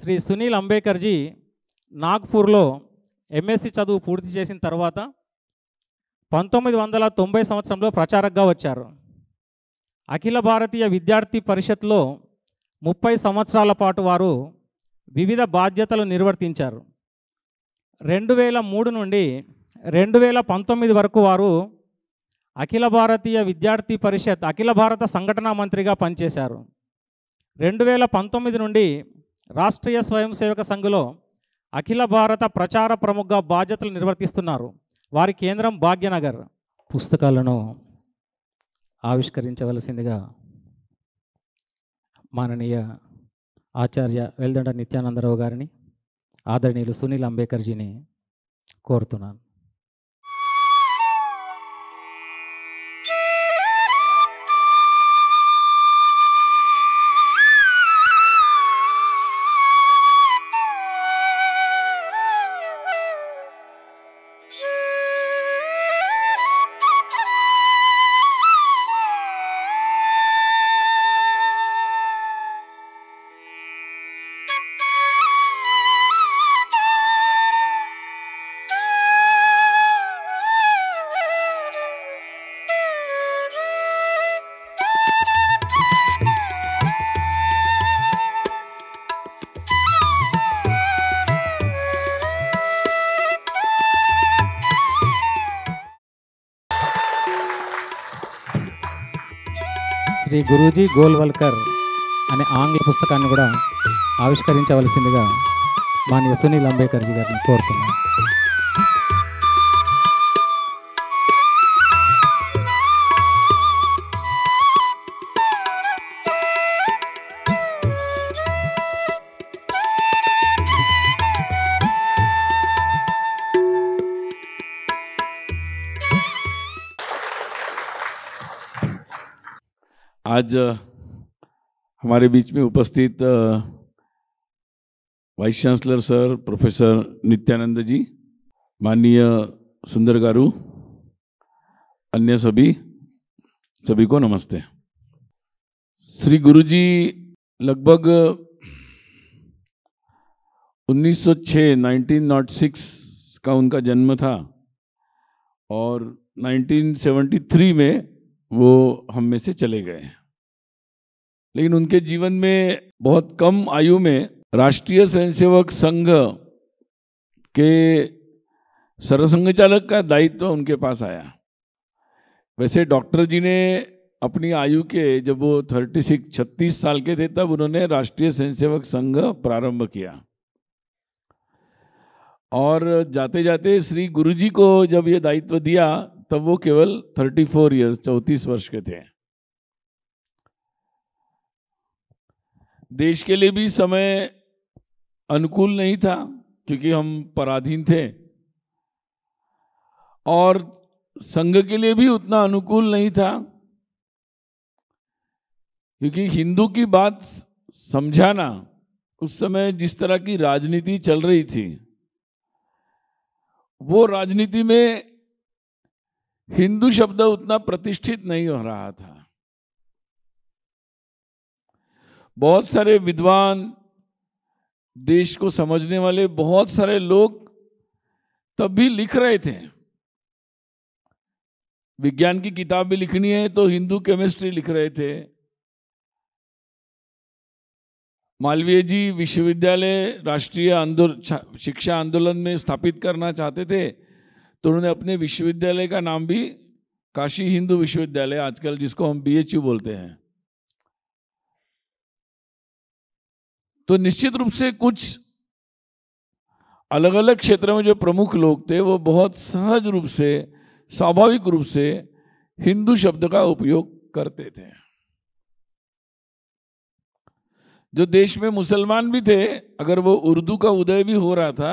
Shri Sunil అంబేకర్జీ నాగ్పూర్లో MSc చదువు పూర్తి చేసిన తర్వాత 1990 సంవత్సరంలో ప్రచారకగా వచ్చారు. అఖిల భారతీయ విద్యార్థి పరిషత్లో 30 సంవత్సరాల పాటు వారు వివిధ బాధ్యతలు నిర్వర్తించారు. 2003 నుండి 2019 వరకు వారు అఖిల భారతీయ విద్యార్థి పరిషత్ అఖిల భారత సంఘటనా మంత్రిగా పనిచేశారు. 2019 నుండి రాష్ట్రీయ స్వయం సేవక సంఘ్లో అఖిల భారత ప్రచార ప్రముఖ బాధ్యతలు నిర్వర్తిస్తున్నారు. వారి కేంద్రం భాగ్యనగర్. పుస్తకాలను ఆవిష్కరించవలసిందిగా మాననీయ ఆచార్య వెల్దండ నిత్యానందరావు గారిని, ఆదరణీయులు సునీల్ అంబేకర్జీని కోరుతున్నాను. శ్రీ గురూజీ గోల్వల్కర్ అనే ఆంగ్ల పుస్తకాన్ని కూడా ఆవిష్కరించవలసిందిగా మాన్య సునీల్ అంబేకర్జీ గారిని కోరుతున్నాను. आज हमारे बीच में उपस्थित vice chancellor sir professor Nityanand ji, माननीय सुंदर गारू, अन्य सभी को नमस्ते। श्री गुरुजी लगभग 1906 का उनका जन्म था और 1973 में वो हम में से चले गए। लेकिन उनके जीवन में बहुत कम आयु में राष्ट्रीय स्वयंसेवक संघ के सरसंघचालक का दायित्व उनके पास आया। वैसे डॉक्टर जी ने अपनी आयु के जब वो 36 साल के थे तब उन्होंने राष्ट्रीय स्वयंसेवक संघ प्रारंभ किया और जाते जाते श्री गुरुजी को जब ये दायित्व दिया तब वो केवल 34 वर्ष के थे। देश के लिए भी समय अनुकूल नहीं था क्योंकि हम पराधीन थे और संघ के लिए भी उतना अनुकूल नहीं था क्योंकि हिंदू की बात समझाना उस समय जिस तरह की राजनीति चल रही थी वो राजनीति में हिंदू शब्द उतना प्रतिष्ठित नहीं हो रहा था। बहुत सारे विद्वान, देश को समझने वाले बहुत सारे लोग तब भी लिख रहे थे। विज्ञान की किताब भी लिखनी है तो हिंदू केमिस्ट्री लिख रहे थे। मालवीय जी विश्वविद्यालय राष्ट्रीय शिक्षा आंदोलन में स्थापित करना चाहते थे तो उन्होंने अपने विश्वविद्यालय का नाम भी काशी हिंदू विश्वविद्यालय, आजकल जिसको हम BHU बोलते हैं। तो निश्चित रूप से कुछ अलग अलग क्षेत्रों में जो प्रमुख लोग थे वो बहुत सहज रूप से, स्वाभाविक रूप से हिंदू शब्द का उपयोग करते थे। जो देश में मुसलमान भी थे, अगर वो उर्दू का उदय भी हो रहा था,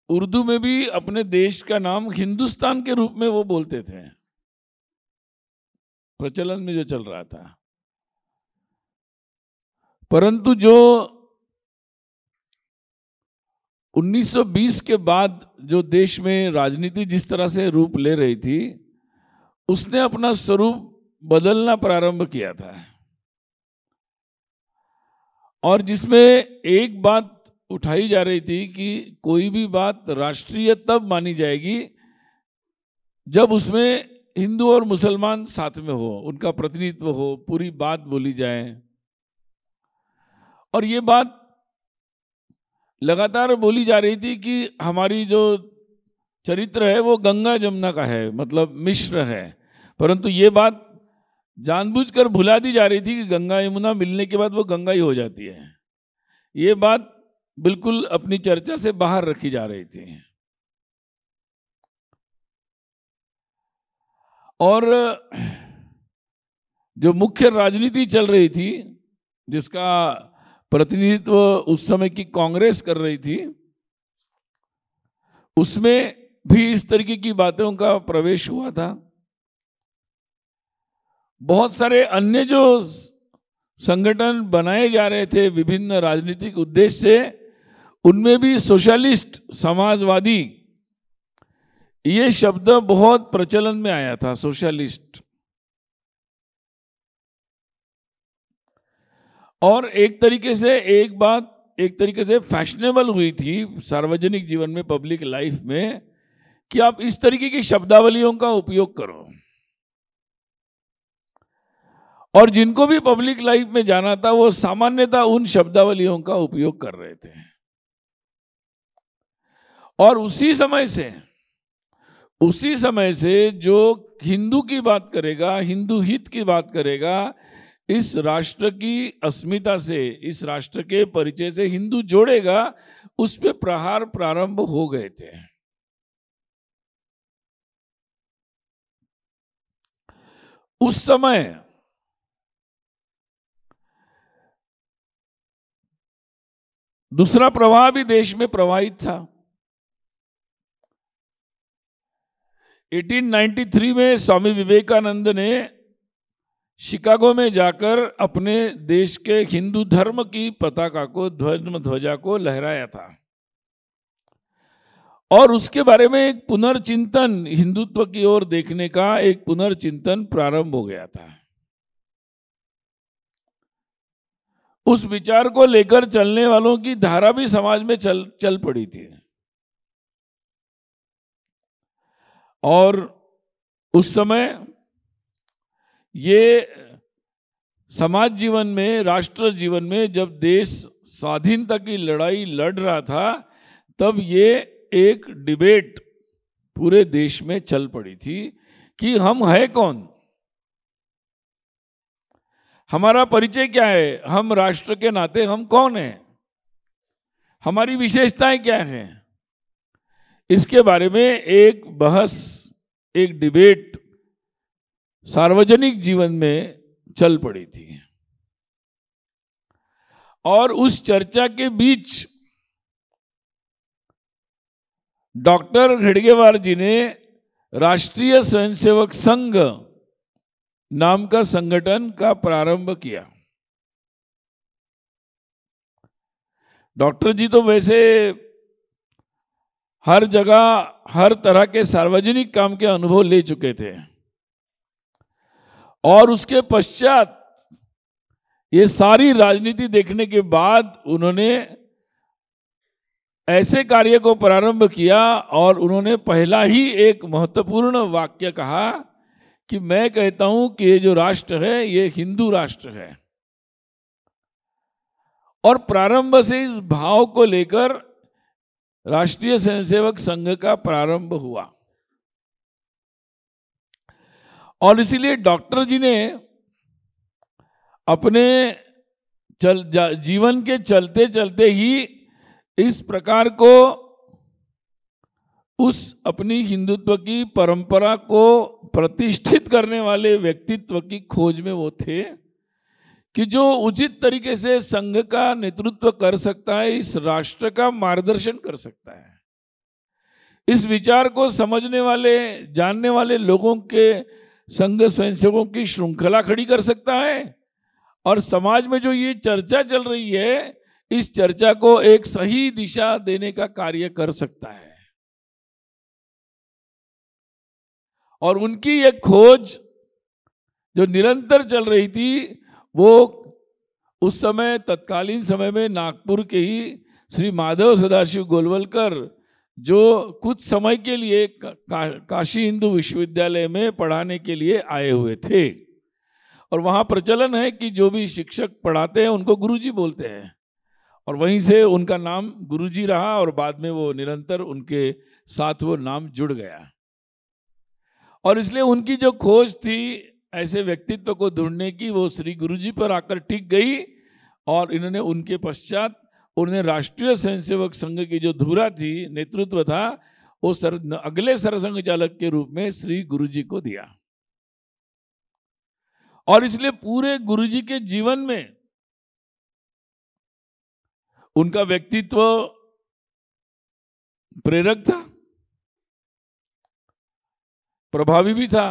उर्दू में भी अपने देश का नाम हिंदुस्तान के रूप में वो बोलते थे, प्रचलन में जो चल रहा था। परंतु जो 1920 के बाद जो देश में राजनीति जिस तरह से रूप ले रही थी, उसने अपना स्वरूप बदलना प्रारंभ किया था और जिसमें एक बात उठाई जा रही थी कि कोई भी बात राष्ट्रीय तब मानी जाएगी जब उसमें हिंदू और मुसलमान साथ में हो, उनका प्रतिनिधित्व हो, पूरी बात बोली जाए। और ये बात लगातार बोली जा रही थी कि हमारी जो चरित्र है वो गंगा जमुना का है, मतलब मिश्र है। परंतु ये बात जानबूझकर भुला दी जा रही थी कि गंगा यमुना मिलने के बाद वो गंगा ही हो जाती है। ये बात बिल्कुल अपनी चर्चा से बाहर रखी जा रही थी। और जो मुख्य राजनीति चल रही थी, जिसका प्रतिनिधित्व उस समय की कांग्रेस कर रही थी, उसमें भी इस तरीके की बातों का प्रवेश हुआ था। बहुत सारे अन्य जो संगठन बनाए जा रहे थे विभिन्न राजनीतिक उद्देश्य से, उनमें भी सोशलिस्ट, समाजवादी, ये शब्द बहुत प्रचलन में आया था, सोशलिस्ट। और एक तरीके से फैशनेबल हुई थी सार्वजनिक जीवन में, पब्लिक लाइफ में, कि आप इस तरीके की शब्दावलियों का उपयोग करो। और जिनको भी पब्लिक लाइफ में जाना था वो सामान्यतः उन शब्दावलियों का उपयोग कर रहे थे। और उसी समय से जो हिंदू की बात करेगा, हिंदू हित की बात करेगा, इस राष्ट्र की अस्मिता से, इस राष्ट्र के परिचय से हिंदू जोड़ेगा, उस पे प्रहार प्रारंभ हो गए थे। उस समय दूसरा प्रवाह भी देश में प्रवाहित था। 1893 में स्वामी विवेकानंद ने शिकागो में जाकर अपने देश के हिंदू धर्म की पताका को, ध्वजा को लहराया था। और उसके बारे में एक पुनर्चिंतन, हिंदुत्व की ओर देखने का एक पुनर्चिंतन प्रारंभ हो गया था। उस विचार को लेकर चलने वालों की धारा भी समाज में चल पड़ी थी। और उस समय ये समाज जीवन में, राष्ट्र जीवन में, जब देश स्वाधीनता की लड़ाई लड़ रहा था, तब ये एक डिबेट पूरे देश में चल पड़ी थी कि हम है कौन, हमारा परिचय क्या है, हम राष्ट्र के नाते हम कौन हैं, हमारी विशेषताएं क्या हैं। इसके बारे में एक बहस, एक डिबेट सार्वजनिक जीवन में चल पड़ी थी। और उस चर्चा के बीच डॉक्टर हेडगेवार जी ने राष्ट्रीय स्वयंसेवक संघ नाम का संगठन का प्रारंभ किया। डॉक्टर जी तो वैसे हर जगह हर तरह के सार्वजनिक काम के अनुभव ले चुके थे। और उसके पश्चात ये सारी राजनीति देखने के बाद उन्होंने ऐसे कार्य को प्रारंभ किया और उन्होंने पहला ही एक महत्वपूर्ण वाक्य कहा कि मैं कहता हूं कि ये जो राष्ट्र है ये हिंदू राष्ट्र है। और प्रारंभ से इस भाव को लेकर राष्ट्रीय स्वयंसेवक संघ का प्रारंभ हुआ। और इसीलिए डॉक्टर जी ने अपने जीवन के चलते चलते ही इस प्रकार को, उस अपनी हिंदुत्व की परंपरा को प्रतिष्ठित करने वाले व्यक्तित्व की खोज में वो थे कि जो उचित तरीके से संघ का नेतृत्व कर सकता है, इस राष्ट्र का मार्गदर्शन कर सकता है, इस विचार को समझने वाले, जानने वाले लोगों के संघ स्वयंसेवकों की श्रृंखला खड़ी कर सकता है, और समाज में जो ये चर्चा चल रही है, इस चर्चा को एक सही दिशा देने का कार्य कर सकता है। और उनकी ये खोज जो निरंतर चल रही थी, वो उस समय, तत्कालीन समय में नागपुर के ही श्री माधव सदाशिव गोलवलकर जो कुछ समय के लिए काशी हिंदू विश्वविद्यालय में पढ़ाने के लिए आए हुए थे, और वहाँ प्रचलन है कि जो भी शिक्षक पढ़ाते हैं उनको गुरुजी बोलते हैं, और वहीं से उनका नाम गुरुजी रहा और बाद में वो निरंतर उनके साथ वो नाम जुड़ गया। और इसलिए उनकी जो खोज थी ऐसे व्यक्तित्व को ढूंढने की, वो श्री गुरुजी पर आकर टिक गई, और इन्होंने उनके पश्चात उन्हें राष्ट्रीय स्वयंसेवक संघ की जो धुरा थी, नेतृत्व था, वो अगले सरसंघ चालक के रूप में श्री गुरुजी को दिया। और इसलिए पूरे गुरुजी के जीवन में उनका व्यक्तित्व प्रेरक था, प्रभावी भी था,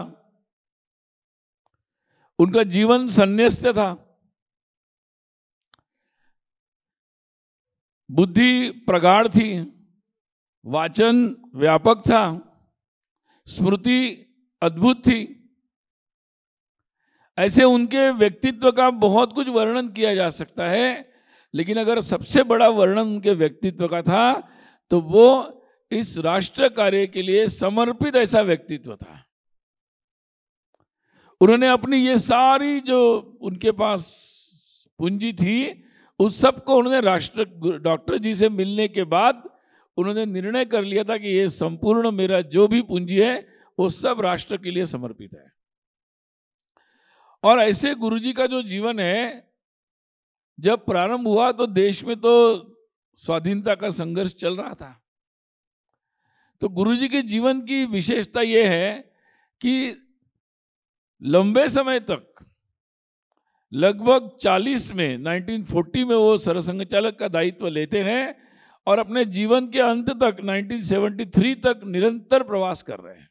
उनका जीवन संन्यस्त था, बुद्धि प्रगाढ़ थी, वाचन व्यापक था, स्मृति अद्भुत थी। ऐसे उनके व्यक्तित्व का बहुत कुछ वर्णन किया जा सकता है, लेकिन अगर सबसे बड़ा वर्णन उनके व्यक्तित्व का था तो वो इस राष्ट्र कार्य के लिए समर्पित ऐसा व्यक्तित्व था। उन्होंने अपनी ये सारी जो उनके पास पूंजी थी, उस सब को उन्होंने डॉक्टर जी से मिलने के बाद उन्होंने निर्णय कर लिया था कि ये संपूर्ण मेरा जो भी पूंजी है वो सब राष्ट्र के लिए समर्पित है। और ऐसे गुरुजी का जो जीवन है, जब प्रारंभ हुआ तो देश में तो स्वाधीनता का संघर्ष चल रहा था। तो गुरुजी के जीवन की विशेषता यह है कि लंबे समय तक, लगभग 40 में 1940 में वो सरसंघ चालक का दायित्व लेते हैं और अपने जीवन के अंत तक 1973 तक निरंतर प्रवास कर रहे हैं।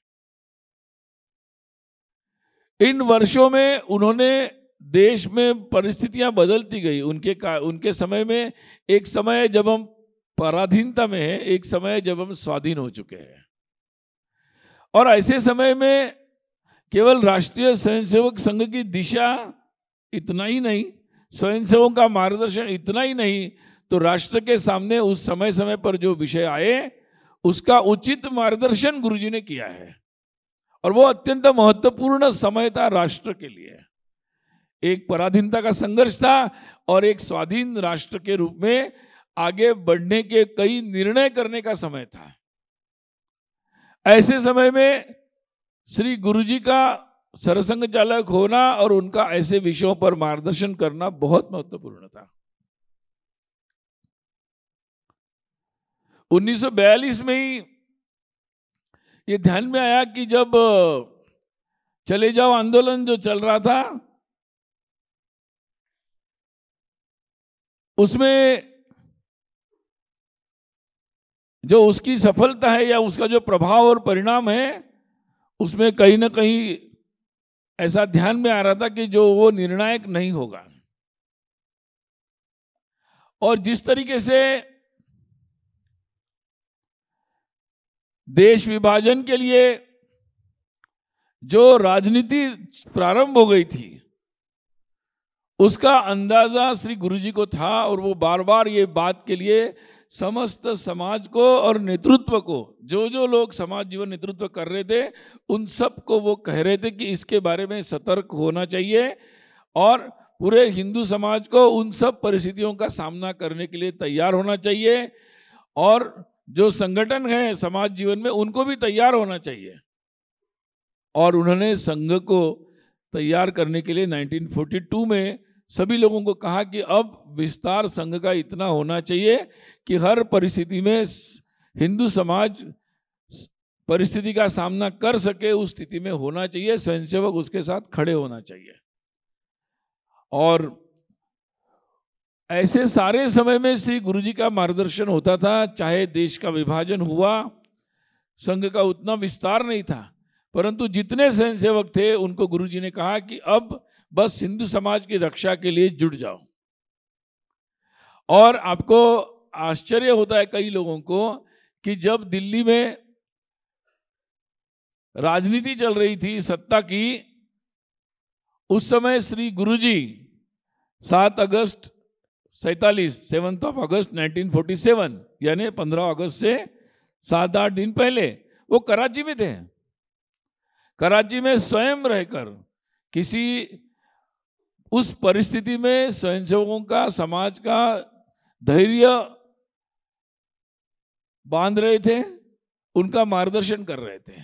इन वर्षों में उन्होंने देश में परिस्थितियां बदलती गई। उनके समय में एक समय जब हम पराधीनता में हैं, एक समय जब हम स्वाधीन हो चुके हैं, और ऐसे समय में केवल राष्ट्रीय स्वयंसेवक संघ की दिशा इतना ही नहीं, स्वयंसेवकों का मार्गदर्शन इतना ही नहीं, तो राष्ट्र के सामने उस समय समय पर जो विषय आए उसका उचित मार्गदर्शन गुरुजी ने किया है, और वो अत्यंत महत्वपूर्ण समय था राष्ट्र के लिए। एक पराधीनता का संघर्ष था और एक स्वाधीन राष्ट्र के रूप में आगे बढ़ने के कई निर्णय करने का समय था। ऐसे समय में श्री गुरुजी का सरसंघ चालक होना और उनका ऐसे विषयों पर मार्गदर्शन करना बहुत महत्वपूर्ण था। 1942 में ही ये ध्यान में आया कि जब चले जाओ आंदोलन जो चल रहा था, उसमें जो उसकी सफलता है या उसका जो प्रभाव और परिणाम है, उसमें कहीं ना कहीं ऐसा ध्यान में आ रहा था कि जो वो निर्णायक नहीं होगा। और जिस तरीके से देश विभाजन के लिए जो राजनीति प्रारंभ हो गई थी, उसका अंदाजा श्री गुरुजी को था, और वो बार बार ये बात के लिए समस्त समाज को और नेतृत्व को, जो लोग समाज जीवन नेतृत्व कर रहे थे, उन सब को वो कह रहे थे कि इसके बारे में सतर्क होना चाहिए, और पूरे हिंदू समाज को उन सब परिस्थितियों का सामना करने के लिए तैयार होना चाहिए, और जो संगठन है समाज जीवन में उनको भी तैयार होना चाहिए। और उन्होंने संघ को तैयार करने के लिए 1942 में सभी लोगों को कहा कि अब विस्तार संघ का इतना होना चाहिए कि हर परिस्थिति में हिंदू समाज परिस्थिति का सामना कर सके, उस स्थिति में होना चाहिए, स्वयंसेवक उसके साथ खड़े होना चाहिए। और ऐसे सारे समय में श्री गुरुजी का मार्गदर्शन होता था। चाहे देश का विभाजन हुआ, संघ का उतना विस्तार नहीं था, परंतु जितने स्वयंसेवक थे उनको गुरुजी ने कहा कि अब बस हिंदू समाज की रक्षा के लिए जुट जाओ। और आपको आश्चर्य होता है कई लोगों को कि जब दिल्ली में राजनीति चल रही थी सत्ता की, उस समय श्री गुरुजी 7 अगस्त 7 अगस्त 1947, यानी 15 अगस्त से 7-8 दिन पहले वो कराची में थे। कराची में स्वयं रहकर किसी उस परिस्थिति में स्वयंसेवकों का, समाज का धैर्य बांध रहे थे, उनका मार्गदर्शन कर रहे थे।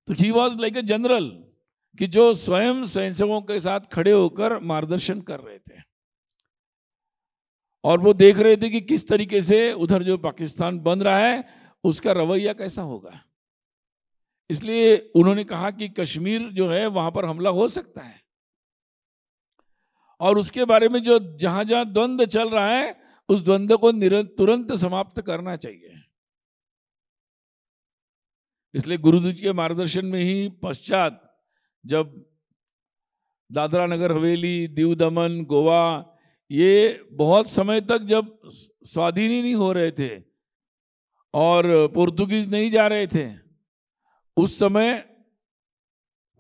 तो he was like a general कि जो स्वयं स्वयंसेवकों के साथ खड़े होकर मार्गदर्शन कर रहे थे, और वो देख रहे थे कि किस तरीके से उधर जो पाकिस्तान बन रहा है उसका रवैया कैसा होगा। इसलिए उन्होंने कहा कि कश्मीर जो है वहां पर हमला हो सकता है, और उसके बारे में जो जहां जहां द्वंद्व चल रहा है उस द्वंद्व को तुरंत समाप्त करना चाहिए। इसलिए गुरुजी के मार्गदर्शन में ही पश्चात जब दादरा नगर हवेली, दीव दमन, गोवा, ये बहुत समय तक जब स्वाधीन ही नहीं हो रहे थे और पोर्तुगीज नहीं जा रहे थे, उस समय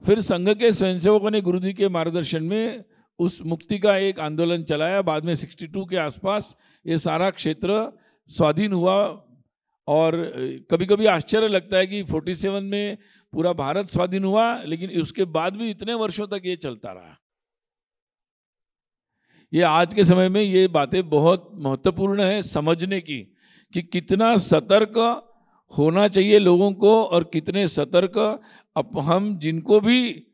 फिर संघ के स्वयंसेवकों ने गुरुजी के मार्गदर्शन में उस मुक्ति का एक आंदोलन चलाया। बाद में 62 के आसपास ये सारा क्षेत्र स्वाधीन हुआ, और कभी कभी आश्चर्य लगता है कि 47 में पूरा भारत स्वाधीन हुआ, लेकिन उसके बाद भी इतने वर्षों तक ये चलता रहा। ये आज के समय में ये बातें बहुत महत्वपूर्ण है समझने की, कि कितना सतर्क होना चाहिए लोगों को, और कितने सतर्क अब हम जिनको भी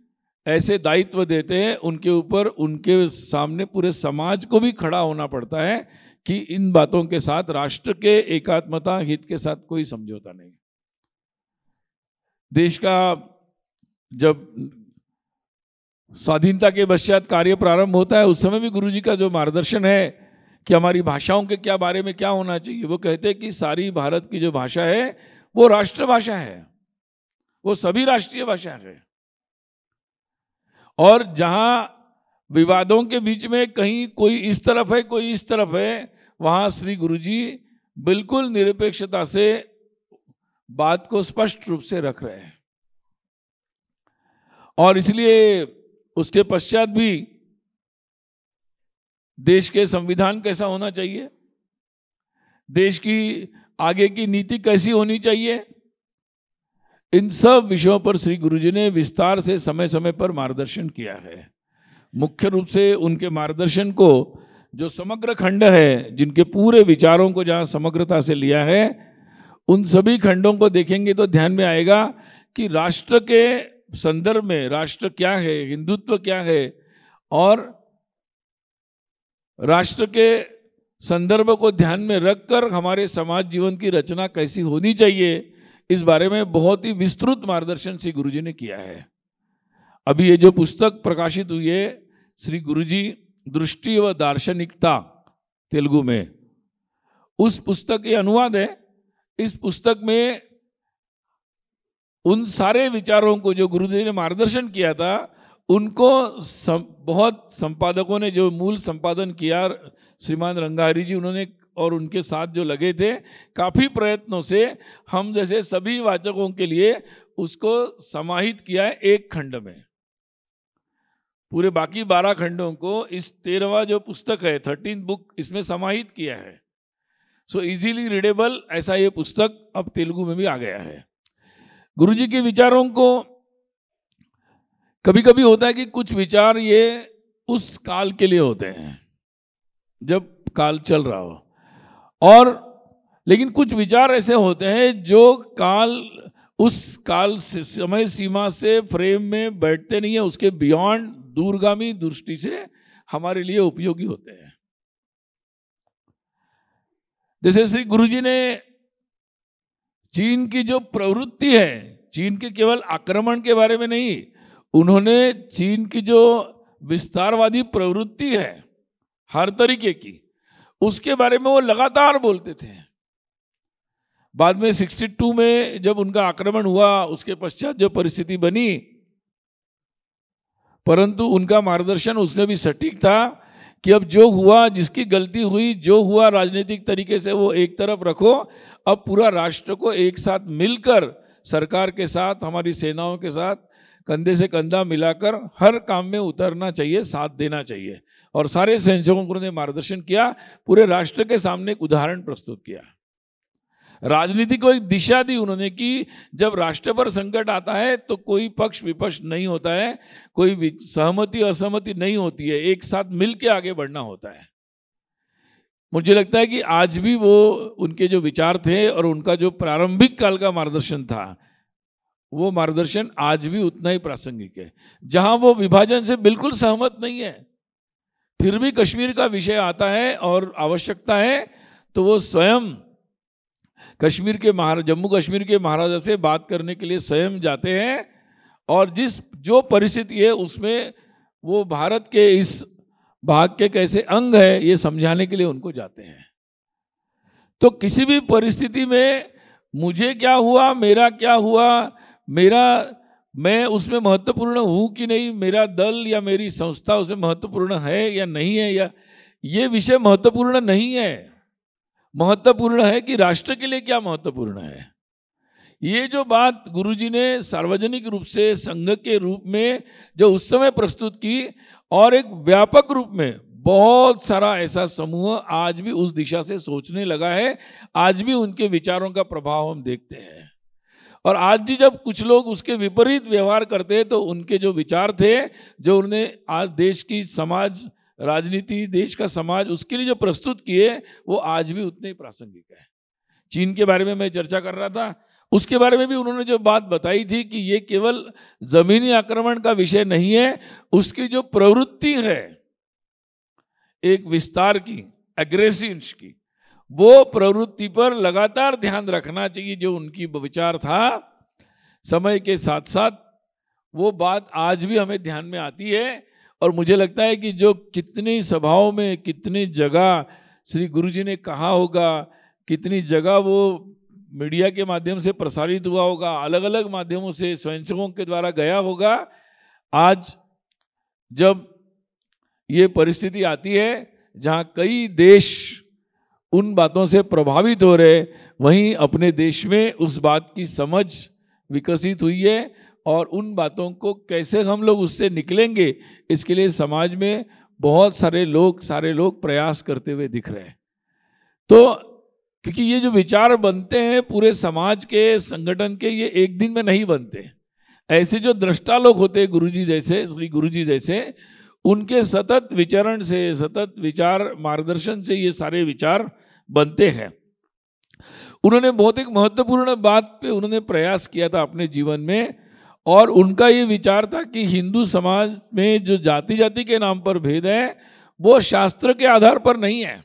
ऐसे दायित्व देते हैं उनके ऊपर, उनके सामने पूरे समाज को भी खड़ा होना पड़ता है कि इन बातों के साथ राष्ट्र के एकात्मता हित के साथ कोई समझौता नहीं। देश का जब स्वाधीनता के पश्चात कार्य प्रारंभ होता है, उस समय भी गुरुजी का जो मार्गदर्शन है कि हमारी भाषाओं के क्या बारे में क्या होना चाहिए, वो कहते हैं कि सारी भारत की जो भाषा है वो राष्ट्रभाषा है, वो सभी राष्ट्रीय भाषा है, और जहां विवादों के बीच में कहीं कोई इस तरफ है कोई इस तरफ है, वहां श्री गुरुजी बिल्कुल निरपेक्षता से बात को स्पष्ट रूप से रख रहे हैं। और इसलिए उसके पश्चात भी देश के संविधान कैसा होना चाहिए, देश की आगे की नीति कैसी होनी चाहिए, इन सब विषयों पर श्री गुरुजी ने विस्तार से समय समय पर मार्गदर्शन किया है। मुख्य रूप से उनके मार्गदर्शन को जो समग्र खंड है, जिनके पूरे विचारों को जहाँ समग्रता से लिया है, उन सभी खंडों को देखेंगे तो ध्यान में आएगा कि राष्ट्र के संदर्भ में राष्ट्र क्या है, हिंदुत्व क्या है, और राष्ट्र के संदर्भ को ध्यान में रखकर हमारे समाज जीवन की रचना कैसी होनी चाहिए, इस बारे में बहुत ही विस्तृत मार्गदर्शन श्री गुरुजी ने किया है। अभी ये जो पुस्तक प्रकाशित हुई है श्री गुरुजी दृष्टि व दार्शनिकता तेलुगु में, उस पुस्तक के अनुवाद है। इस पुस्तक में उन सारे विचारों को जो गुरुजी ने मार्गदर्शन किया था उनको बहुत संपादकों ने, जो मूल संपादन किया श्रीमान रंगाहरी जी, उन्होंने और उनके साथ जो लगे थे, काफ़ी प्रयत्नों से हम जैसे सभी वाचकों के लिए उसको समाहित किया है एक खंड में। पूरे बाकी 12 खंडों को इस 13वां जो पुस्तक है 13th बुक, इसमें समाहित किया है। सो इजीली रीडेबल ऐसा ये पुस्तक अब तेलुगु में भी आ गया है। गुरुजी के विचारों को कभी कभी होता है कि कुछ विचार ये उस काल के लिए होते हैं जब काल चल रहा हो, और लेकिन कुछ विचार ऐसे होते हैं जो काल, उस काल समय सीमा से फ्रेम में बैठते नहीं है, उसके बियॉन्ड दूरगामी दृष्टि से हमारे लिए उपयोगी होते हैं। जैसे श्री गुरुजी ने चीन की जो प्रवृत्ति है, चीन के केवल आक्रमण के बारे में नहीं, उन्होंने चीन की जो विस्तारवादी प्रवृत्ति है हर तरीके की, उसके बारे में वो लगातार बोलते थे। बाद में 62 में जब उनका आक्रमण हुआ, उसके पश्चात जो परिस्थिति बनी, परंतु उनका मार्गदर्शन उसमें भी सटीक था कि अब जो हुआ, जिसकी गलती हुई, जो हुआ राजनीतिक तरीके से वो एक तरफ रखो, अब पूरा राष्ट्र को एक साथ मिलकर सरकार के साथ, हमारी सेनाओं के साथ कंधे से कंधा मिलाकर हर काम में उतरना चाहिए, साथ देना चाहिए। और सारे स्वयंसेवकों को उन्होंने मार्गदर्शन किया, पूरे राष्ट्र के सामने एक उदाहरण प्रस्तुत किया, राजनीति को एक दिशा दी उन्होंने कि जब राष्ट्र पर संकट आता है तो कोई पक्ष विपक्ष नहीं होता है, कोई सहमति असहमति नहीं होती है, एक साथ मिलकर आगे बढ़ना होता है। मुझे लगता है कि आज भी वो उनके जो विचार थे और उनका जो प्रारंभिक काल का मार्गदर्शन था, वो मार्गदर्शन आज भी उतना ही प्रासंगिक है। जहां वो विभाजन से बिल्कुल सहमत नहीं है, फिर भी कश्मीर का विषय आता है और आवश्यकता है तो वो स्वयं कश्मीर के जम्मू कश्मीर के महाराजा से बात करने के लिए स्वयं जाते हैं, और जो परिस्थिति है उसमें वो भारत के इस भाग के कैसे अंग है ये समझाने के लिए उनको जाते हैं। तो किसी भी परिस्थिति में मुझे क्या हुआ, मेरा क्या हुआ, मैं उसमें महत्वपूर्ण हूँ कि नहीं, मेरा दल या मेरी संस्था उसमें महत्वपूर्ण है या नहीं है, या ये विषय महत्वपूर्ण नहीं है। महत्वपूर्ण है कि राष्ट्र के लिए क्या महत्वपूर्ण है। ये जो बात गुरुजी ने सार्वजनिक रूप से संघ के रूप में जो उस समय प्रस्तुत की, और एक व्यापक रूप में बहुत सारा ऐसा समूह आज भी उस दिशा से सोचने लगा है, आज भी उनके विचारों का प्रभाव हम देखते हैं। और आज भी जब कुछ लोग उसके विपरीत व्यवहार करते हैं तो उनके जो विचार थे, जो उन्होंने आज देश की समाज राजनीति, देश का समाज, उसके लिए जो प्रस्तुत किए, वो आज भी उतने ही प्रासंगिक है। चीन के बारे में मैं चर्चा कर रहा था, उसके बारे में भी उन्होंने जो बात बताई थी कि ये केवल जमीनी आक्रमण का विषय नहीं है, उसकी जो प्रवृत्ति है एक विस्तार की, एग्रेसिव की, वो प्रवृत्ति पर लगातार ध्यान रखना चाहिए। जो उनकी विचार था, समय के साथ साथ वो बात आज भी हमें ध्यान में आती है। और मुझे लगता है कि जो कितनी सभाओं में, कितनी जगह श्री गुरुजी ने कहा होगा, कितनी जगह वो मीडिया के माध्यम से प्रसारित हुआ होगा, अलग अलग माध्यमों से स्वयंसेवकों के द्वारा गया होगा, आज जब ये परिस्थिति आती है जहाँ कई देश उन बातों से प्रभावित हो रहे, वहीं अपने देश में उस बात की समझ विकसित हुई है, और उन बातों को कैसे हम लोग उससे निकलेंगे, इसके लिए समाज में बहुत सारे लोग प्रयास करते हुए दिख रहे हैं। तो क्योंकि ये जो विचार बनते हैं पूरे समाज के, संगठन के, ये एक दिन में नहीं बनते। ऐसे जो दृष्टा लोग होते हैं गुरुजी जैसे, श्री गुरुजी जैसे, उनके सतत विचरण से, सतत विचार मार्गदर्शन से ये सारे विचार बनते हैं। उन्होंने बहुत एक महत्वपूर्ण बात पे उन्होंने प्रयास किया था अपने जीवन में, और उनका ये विचार था कि हिंदू समाज में जो जाति जाति के नाम पर भेद है वो शास्त्र के आधार पर नहीं है,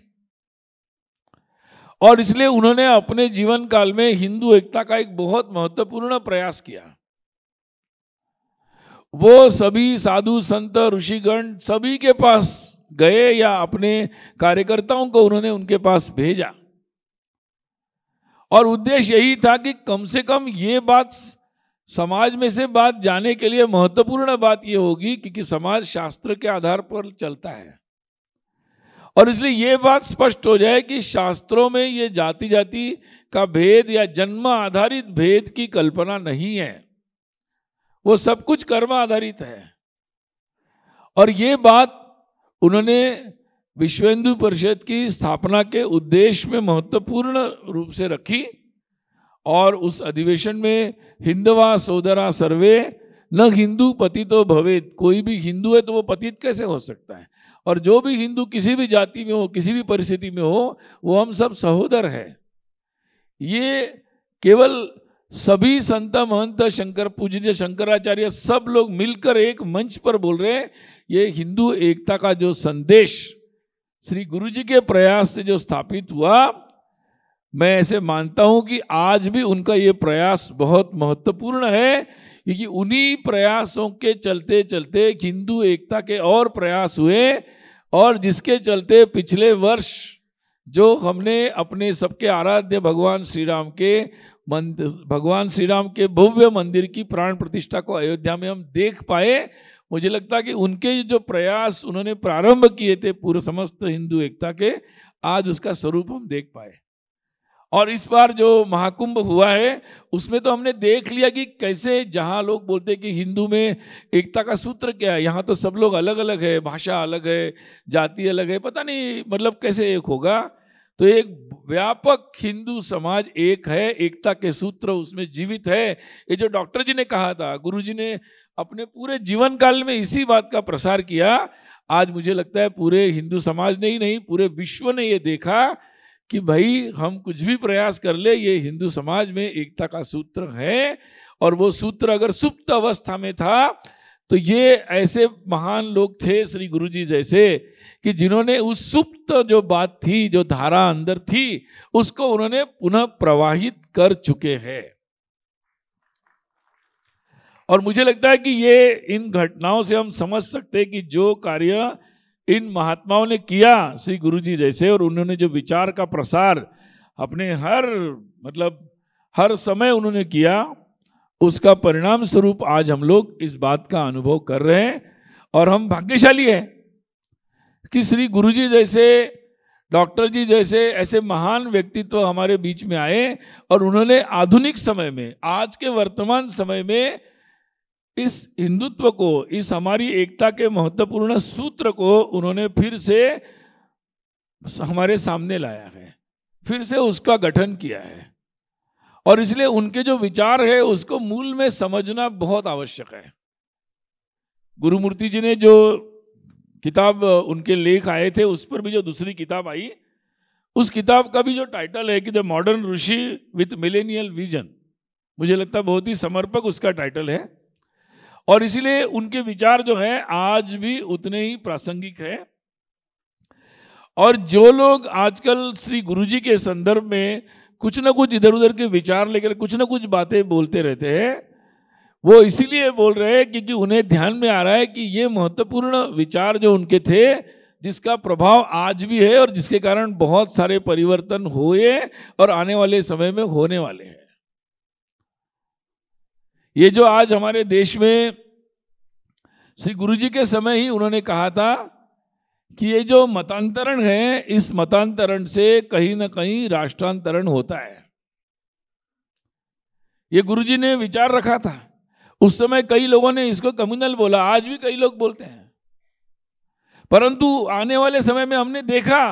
और इसलिए उन्होंने अपने जीवन काल में हिंदू एकता का एक बहुत महत्वपूर्ण प्रयास किया। वो सभी साधु संत ऋषिगण सभी के पास गए, या अपने कार्यकर्ताओं को उन्होंने उनके पास भेजा, और उद्देश्य यही था कि कम से कम ये बात समाज में से बात जाने के लिए महत्वपूर्ण बात ये होगी क्योंकि समाज शास्त्र के आधार पर चलता है, और इसलिए ये बात स्पष्ट हो जाए कि शास्त्रों में ये जाति जाति का भेद या जन्म आधारित भेद की कल्पना नहीं है, वो सब कुछ कर्म आधारित है। और ये बात उन्होंने विश्व हिंदू परिषद की स्थापना के उद्देश्य में महत्वपूर्ण रूप से रखी, और उस अधिवेशन में हिंदवा सोदरा सर्वे न हिंदू पतितो भवेत, कोई भी हिंदू है तो वो पतित कैसे हो सकता है, और जो भी हिंदू किसी भी जाति में हो, किसी भी परिस्थिति में हो, वो हम सब सहोदर है। ये केवल सभी संत महंत शंकर पूज्य शंकराचार्य सब लोग मिलकर एक मंच पर बोल रहे हैं। ये हिंदू एकता का जो संदेश श्री गुरुजी के प्रयास से जो स्थापित हुआ, मैं ऐसे मानता हूं कि आज भी उनका ये प्रयास बहुत महत्वपूर्ण है, क्योंकि उन्हीं प्रयासों के चलते चलते हिंदू एकता के और प्रयास हुए, और जिसके चलते पिछले वर्ष जो हमने अपने सबके आराध्य भगवान श्री राम के भव्य मंदिर की प्राण प्रतिष्ठा को अयोध्या में हम देख पाए। मुझे लगता है कि उनके जो प्रयास उन्होंने प्रारंभ किए थे पूरे समस्त हिंदू एकता के, आज उसका स्वरूप हम देख पाए। और इस बार जो महाकुंभ हुआ है उसमें तो हमने देख लिया कि कैसे, जहाँ लोग बोलते हैं कि हिंदू में एकता का सूत्र क्या है, यहाँ तो सब लोग अलग अलग है, भाषा अलग है, जाति अलग है, पता नहीं मतलब कैसे एक होगा। तो एक व्यापक हिंदू समाज एक है, एकता के सूत्र उसमें जीवित है। ये जो डॉक्टर जी ने कहा था, गुरु जी ने अपने पूरे जीवन काल में इसी बात का प्रसार किया। आज मुझे लगता है पूरे हिंदू समाज ने ही नहीं, पूरे विश्व ने ये देखा कि भाई हम कुछ भी प्रयास कर ले, ये हिंदू समाज में एकता का सूत्र है। और वो सूत्र अगर सुप्त अवस्था में था तो ये ऐसे महान लोग थे श्री गुरु जी जैसे, कि जिन्होंने उस सुप्त जो बात थी, जो धारा अंदर थी, उसको उन्होंने पुनः प्रवाहित कर चुके हैं। और मुझे लगता है कि ये इन घटनाओं से हम समझ सकते हैं कि जो कार्य इन महात्माओं ने किया श्री गुरु जी जैसे, और उन्होंने जो विचार का प्रसार अपने हर समय उन्होंने किया, उसका परिणाम स्वरूप आज हम लोग इस बात का अनुभव कर रहे हैं। और हम भाग्यशाली हैं कि श्री गुरु जी जैसे, डॉक्टर जी जैसे ऐसे महान व्यक्तित्व हमारे बीच में आए, और उन्होंने आधुनिक समय में, आज के वर्तमान समय में इस हिंदुत्व को, इस हमारी एकता के महत्वपूर्ण सूत्र को उन्होंने फिर से हमारे सामने लाया है, फिर से उसका गठन किया है। और इसलिए उनके जो विचार है उसको मूल में समझना बहुत आवश्यक है। गुरुमूर्ति जी ने जो किताब उनके लेख आए थे, उस पर भी जो दूसरी किताब आई, उस किताब का भी जो टाइटल है कि the modern Rishi with millennial vision, मुझे लगता है बहुत ही समर्पक उसका टाइटल है। और इसीलिए उनके विचार जो है आज भी उतने ही प्रासंगिक है। और जो लोग आजकल श्री गुरुजी के संदर्भ में कुछ ना कुछ इधर उधर के विचार लेकर कुछ ना कुछ बातें बोलते रहते हैं, वो इसीलिए बोल रहे हैं क्योंकि उन्हें ध्यान में आ रहा है कि ये महत्वपूर्ण विचार जो उनके थे, जिसका प्रभाव आज भी है और जिसके कारण बहुत सारे परिवर्तन हुए और आने वाले समय में होने वाले हैं। ये जो आज हमारे देश में श्री गुरुजी के समय ही उन्होंने कहा था कि ये जो मतांतरण है, इस मतांतरण से कहीं ना कहीं राष्ट्रांतरण होता है। ये गुरुजी ने विचार रखा था। उस समय कई लोगों ने इसको कम्युनल बोला, आज भी कई लोग बोलते हैं। परंतु आने वाले समय में हमने देखा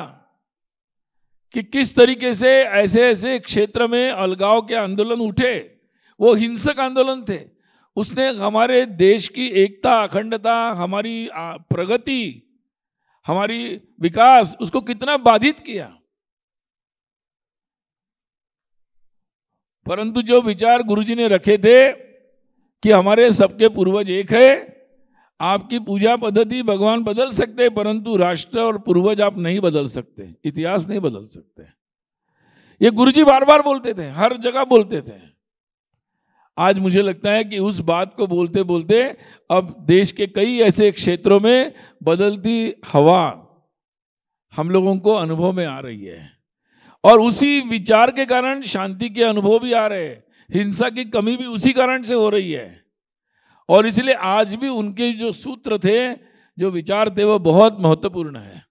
कि किस तरीके से ऐसे ऐसे क्षेत्र में अलगाव के आंदोलन उठे। वो हिंसक आंदोलन थे। उसने हमारे देश की एकता, अखंडता, हमारी प्रगति, हमारी विकास, उसको कितना बाधित किया। परंतु जो विचार गुरुजी ने रखे थे कि हमारे सबके पूर्वज एक है, आपकी पूजा पद्धति भगवान बदल सकते हैं परंतु राष्ट्र और पूर्वज आप नहीं बदल सकते, इतिहास नहीं बदल सकते। ये गुरुजी बार बार बोलते थे, हर जगह बोलते थे। आज मुझे लगता है कि उस बात को बोलते बोलते अब देश के कई ऐसे क्षेत्रों में बदलती हवा हम लोगों को अनुभव में आ रही है, और उसी विचार के कारण शांति के अनुभव भी आ रहे हैं। हिंसा की कमी भी उसी कारण से हो रही है। और इसलिए आज भी उनके जो सूत्र थे, जो विचार थे, वो बहुत महत्वपूर्ण है।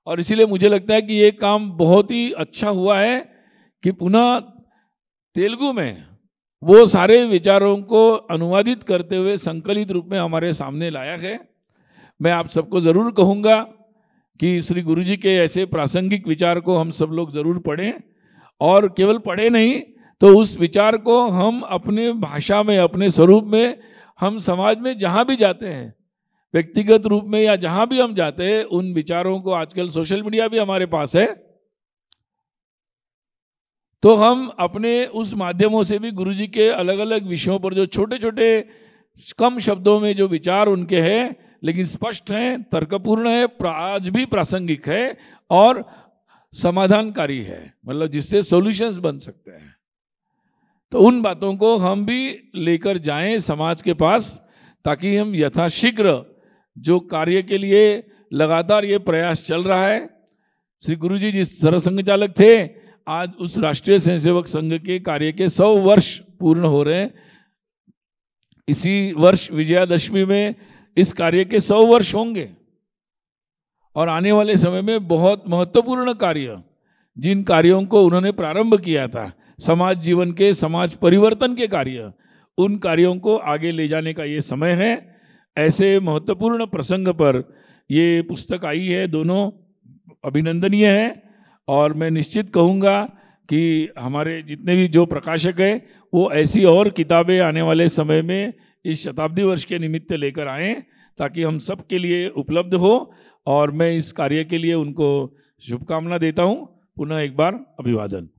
और इसीलिए मुझे लगता है कि ये काम बहुत ही अच्छा हुआ है कि पुनः तेलुगु में वो सारे विचारों को अनुवादित करते हुए संकलित रूप में हमारे सामने लाया है। मैं आप सबको ज़रूर कहूँगा कि श्री गुरुजी के ऐसे प्रासंगिक विचार को हम सब लोग ज़रूर पढ़ें, और केवल पढ़े नहीं तो उस विचार को हम अपने भाषा में, अपने स्वरूप में, हम समाज में जहाँ भी जाते हैं, व्यक्तिगत रूप में या जहाँ भी हम जाते हैं, उन विचारों को, आजकल सोशल मीडिया भी हमारे पास है, तो हम अपने उस माध्यमों से भी गुरुजी के अलग अलग विषयों पर जो छोटे छोटे कम शब्दों में जो विचार उनके हैं लेकिन स्पष्ट हैं, तर्कपूर्ण है, आज भी प्रासंगिक है और समाधानकारी है, मतलब जिससे सॉल्यूशंस बन सकते हैं। तो उन बातों को हम भी लेकर जाएं समाज के पास, ताकि हम यथाशीघ्र जो कार्य के लिए लगातार ये प्रयास चल रहा है, श्री गुरुजी जिस सरसंघ चालक थे, आज उस राष्ट्रीय स्वयंसेवक संघ के कार्य के 100 वर्ष पूर्ण हो रहे हैं। इसी वर्ष विजयादशमी में इस कार्य के 100 वर्ष होंगे, और आने वाले समय में बहुत महत्वपूर्ण कार्य जिन कार्यों को उन्होंने प्रारंभ किया था, समाज जीवन के, समाज परिवर्तन के कार्य, उन कार्यों को आगे ले जाने का ये समय है। ऐसे महत्वपूर्ण प्रसंग पर ये पुस्तक आई है, दोनों अभिनंदनीय है। और मैं निश्चित कहूँगा कि हमारे जितने भी जो प्रकाशक हैं वो ऐसी और किताबें आने वाले समय में इस शताब्दी वर्ष के निमित्त लेकर आएँ, ताकि हम सब के लिए उपलब्ध हो। और मैं इस कार्य के लिए उनको शुभकामना देता हूँ। पुनः एक बार अभिवादन।